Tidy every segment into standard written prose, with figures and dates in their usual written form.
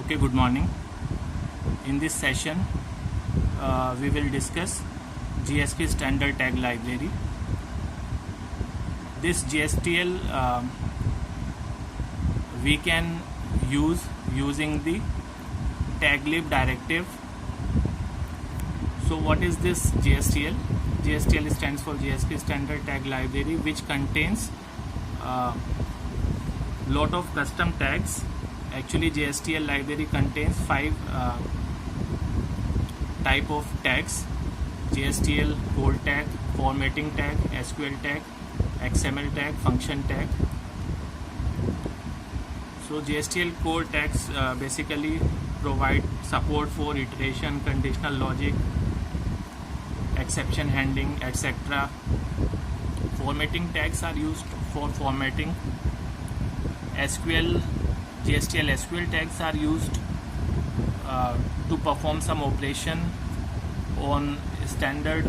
Okay, good morning. In this session, we will discuss GSP standard tag library. This GSTL we can use using the taglib directive. So what is this GSTL? GSTL stands for GSP standard tag library, which contains lot of custom tags. Actually, GSTL library contains 5 type of tags: GSTL code tag, formatting tag, SQL tag, XML tag, function tag. So GSTL code tags basically provide support for iteration, conditional logic, exception handling, etc. Formatting tags are used for formatting. GSTL SQL tags are used to perform some operation on standard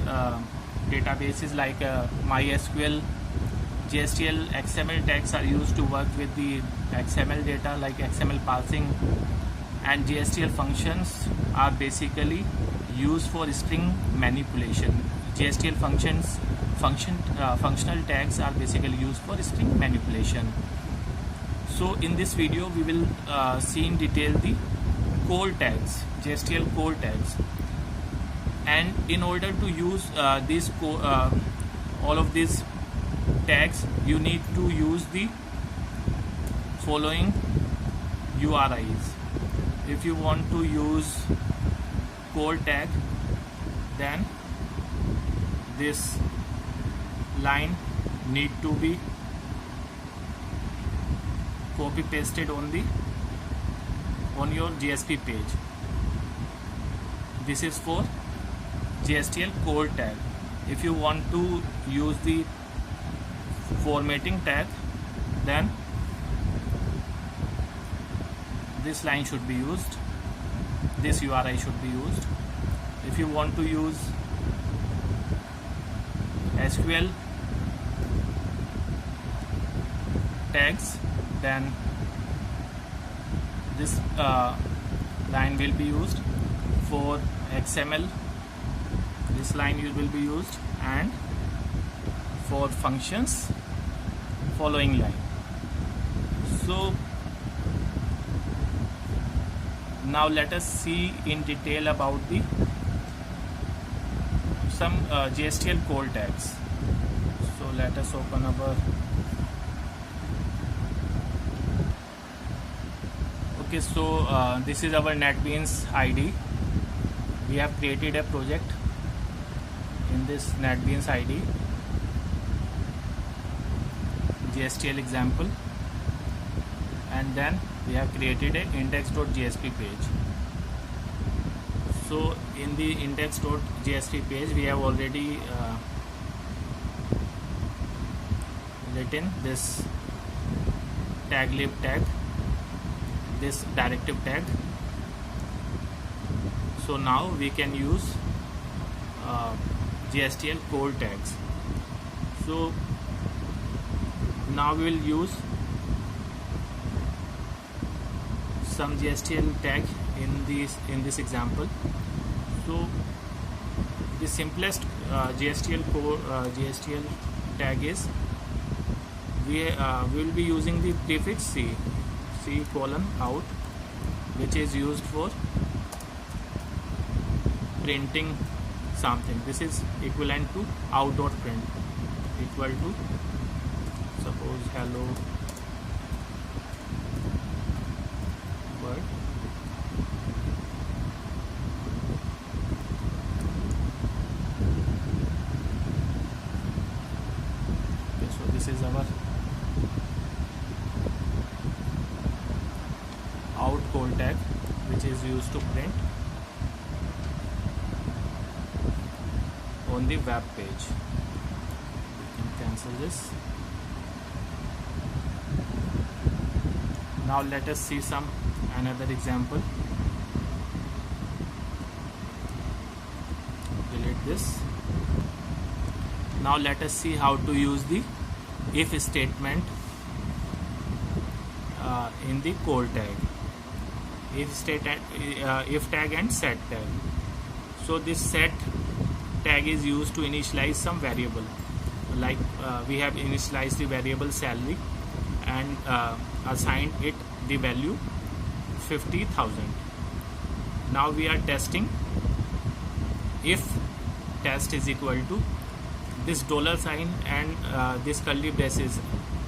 databases like MySQL. GSTL XML tags are used to work with the XML data like XML parsing, and GSTL functions are basically used for string manipulation. GSTL functional tags are basically used for string manipulation. So in this video we will see in detail the code tags, GSTL code tags, and in order to use all of these tags, you need to use the following URIs. If you want to use code tag, then this line need to be copy pasted on your GSP page. This is for GSTL code tag. If you want to use the formatting tag, then this line should be used, this URI should be used. If you want to use SQL tags, then this line will be used. For XML, this line will be used, and for functions, following line. So now let us see in detail about some GSTL code tags. So let us open our Okay, so this is our NetBeans ID. We have created a project in this NetBeans ID, GSTL example, and then we have created a index.jsp page. So in the index.jsp page, we have already written this taglib tag, this directive tag. So now we can use GSTL code tags. So now we will use some GSTL tag in this example. So the simplest GSTL tag is we will be using the prefix C colon out, which is used for printing something. This is equivalent to out.print, equal to suppose hello world. Okay, so this is our out code tag, which is used to print on the web page. We can cancel this. Now let us see another example. Delete this. Now let us see how to use the if statement in the code tag. if tag and set tag. So this set tag is used to initialize some variable, like we have initialized the variable salary and assigned it the value 50,000. Now we are testing if test is equal to this dollar sign and this curly braces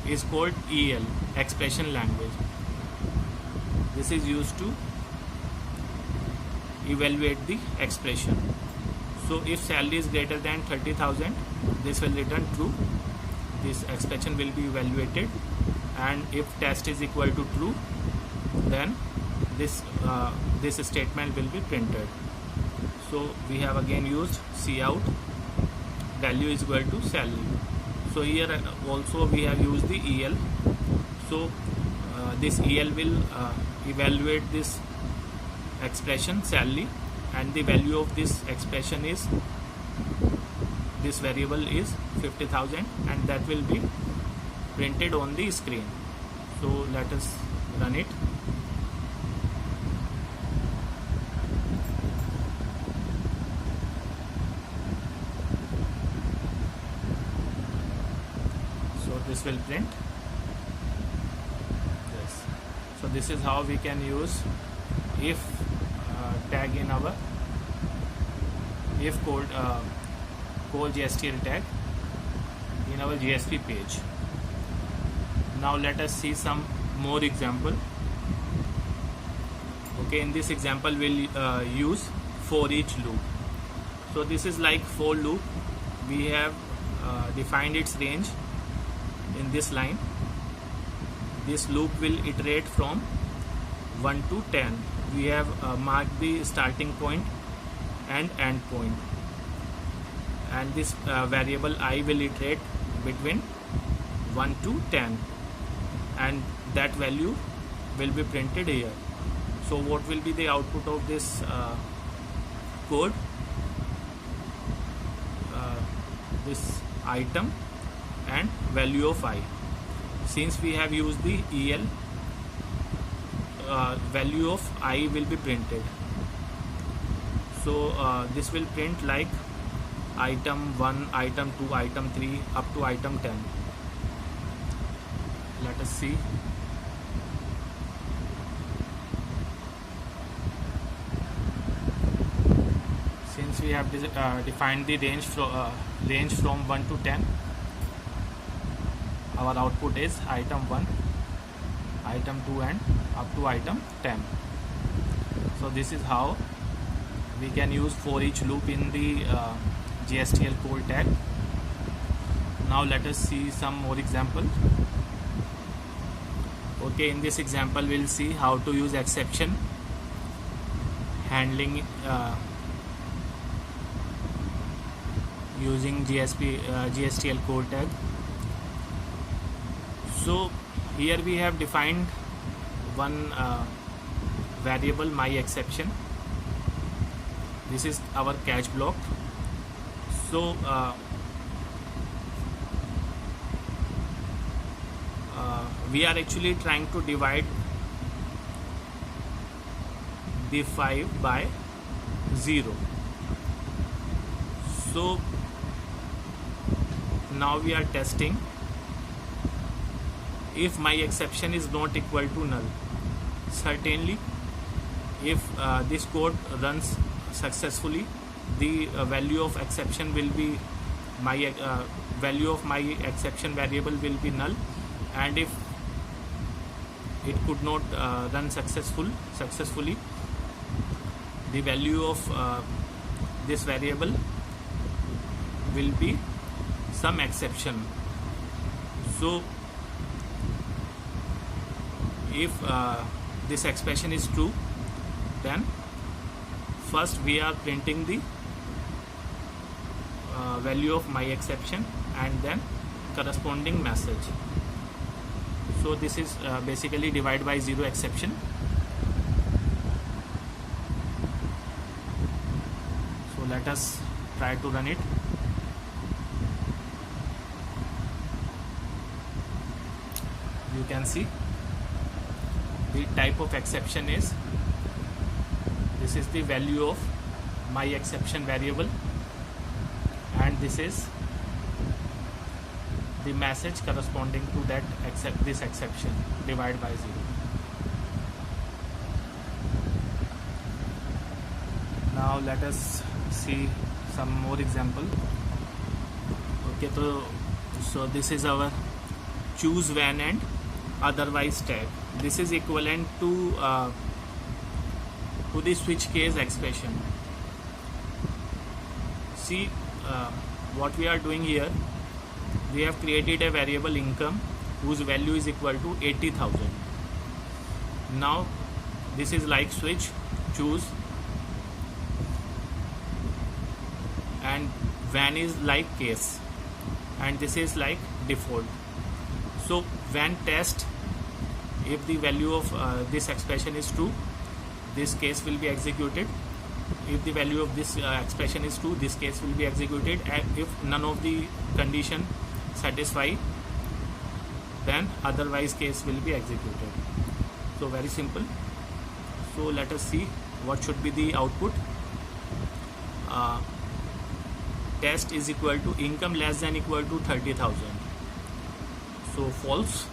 is called EL, expression language. This is used to evaluate the expression. So if salary is greater than 30,000, this will return true. This expression will be evaluated, and if test is equal to true, then this statement will be printed. So we have again used cout value is equal to salary. So here also we have used the EL. So this EL will evaluate this expression salary, and the value of this expression is, this variable is 50,000, and that will be printed on the screen. So let us run it. So this will print. Yes. So this is how we can use if tag in our if code GSTL tag in our GSP page. Now let us see some more example. Okay, in this example we'll use for each loop. So this is like for loop. We have defined its range in this line. This loop will iterate from 1 to 10. We have marked the starting point and end point, and this variable I will iterate between 1 to 10, and that value will be printed here. So what will be the output of this code? This item and value of I. Since we have used the EL, value of I will be printed. So this will print like item 1, item 2, item 3 up to item 10. Let us see. Since we have defined the range from 1 to 10, our output is item 1, item 2 and up to item 10. So this is how we can use for each loop in the GSTL code tag. Now let us see some more example. Okay, in this example we'll see how to use exception handling using GSTL code tag. So here we have defined one variable my exception. This is our catch block. So we are actually trying to divide the 5 by 0. So now we are testing if my exception is not equal to null. Certainly if this code runs successfully, the value of exception will be my value of my exception variable will be null, and if it could not run successfully, the value of this variable will be some exception. So if this expression is true, then first we are printing the value of my exception and then corresponding message. So this is basically divide by 0 exception. So let us try to run it. You can see the type of exception is this is the value of my exception variable, and this is the message corresponding to that this exception divided by 0. Now let us see some more example. Okay, so this is our choose when and otherwise tag. This is equivalent to the switch case expression. See what we are doing here. We have created a variable income whose value is equal to 80,000. Now this is like switch choose, and when is like case, and this is like default. So when test, if the value of this expression is true, this case will be executed. If the value of this expression is true, this case will be executed, and if none of the condition satisfy, then otherwise case will be executed. So very simple. So let us see what should be the output. Test is equal to income less than equal to 30,000. So false.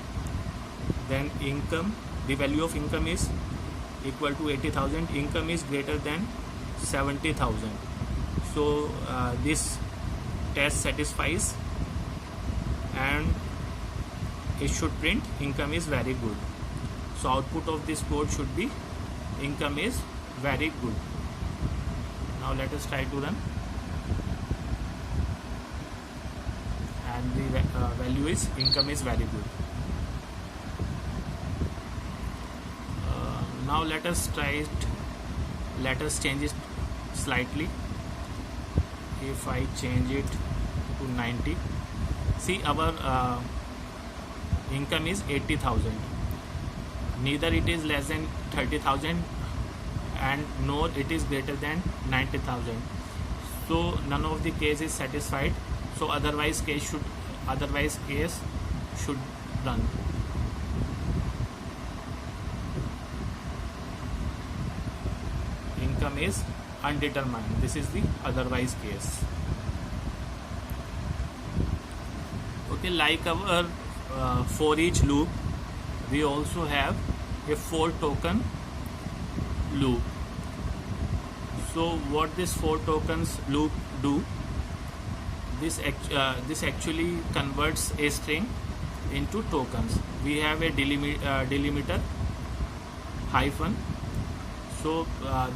Then income, the value of income is equal to 80,000. Income is greater than 70,000. So this test satisfies, and it should print income is very good. So output of this code should be income is very good. Now let us try to run, and the value is income is very good. Now let us try it. Let us change it slightly. If I change it to 90, see our income is 80,000. Neither it is less than 30,000 and nor it is greater than 90,000. So none of the case is satisfied. So otherwise case should run. Income is undetermined. This is the otherwise case. Okay, like our for each loop, we also have a for token loop. So what this for tokens loop do? This actually converts a string into tokens. We have a delimiter hyphen. So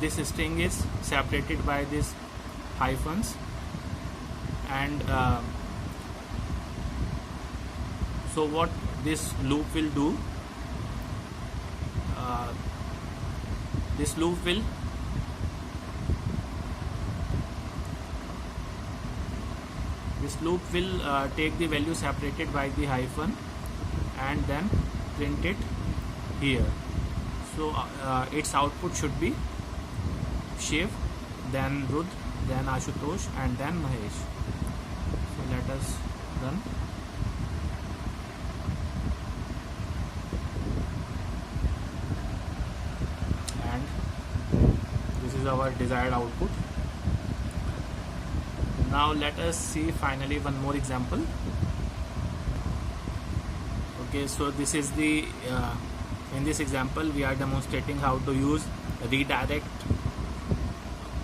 this string is separated by these hyphens, and so what this loop will do, this loop will take the value separated by the hyphen and then print it here. So its output should be Shiv, then Rudra, then Ashutosh, and then Mahesh. So let us run. And this is our desired output. Now let us see finally one more example. Okay, so this is the in this example we are demonstrating how to use redirect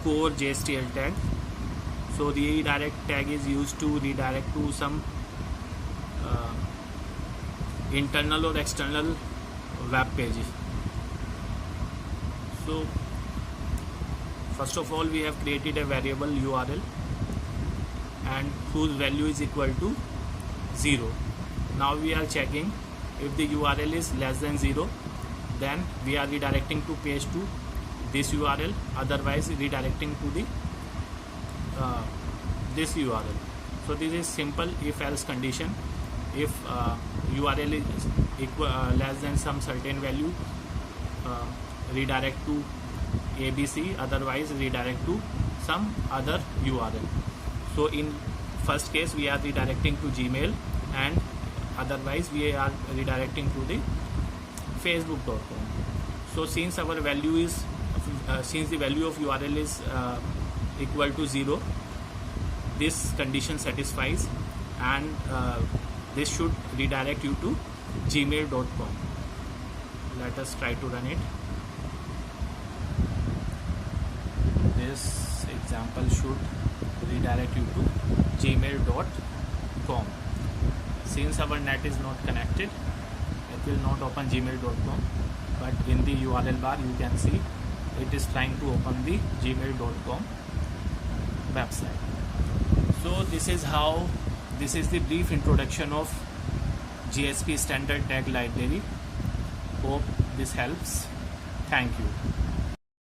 core JSTL tag. So the redirect tag is used to redirect to some internal or external web pages. So first of all, we have created a variable URL and whose value is equal to 0. Now we are checking if the URL is less than 0, then we are redirecting to page to this URL, otherwise redirecting to the this URL. So this is simple if else condition. If URL is equal less than some certain value, redirect to ABC, otherwise redirect to some other URL. So in first case we are redirecting to Gmail, and otherwise we are redirecting to the facebook.com. So since our value is since the value of URL is equal to 0, this condition satisfies, and this should redirect you to gmail.com. Let us try to run it. This example should redirect you to gmail.com. Since our net is not connected, it will not open gmail.com, but in the URL bar you can see it is trying to open the gmail.com website. So this is the brief introduction of JSP standard tag library. Hope this helps. Thank you.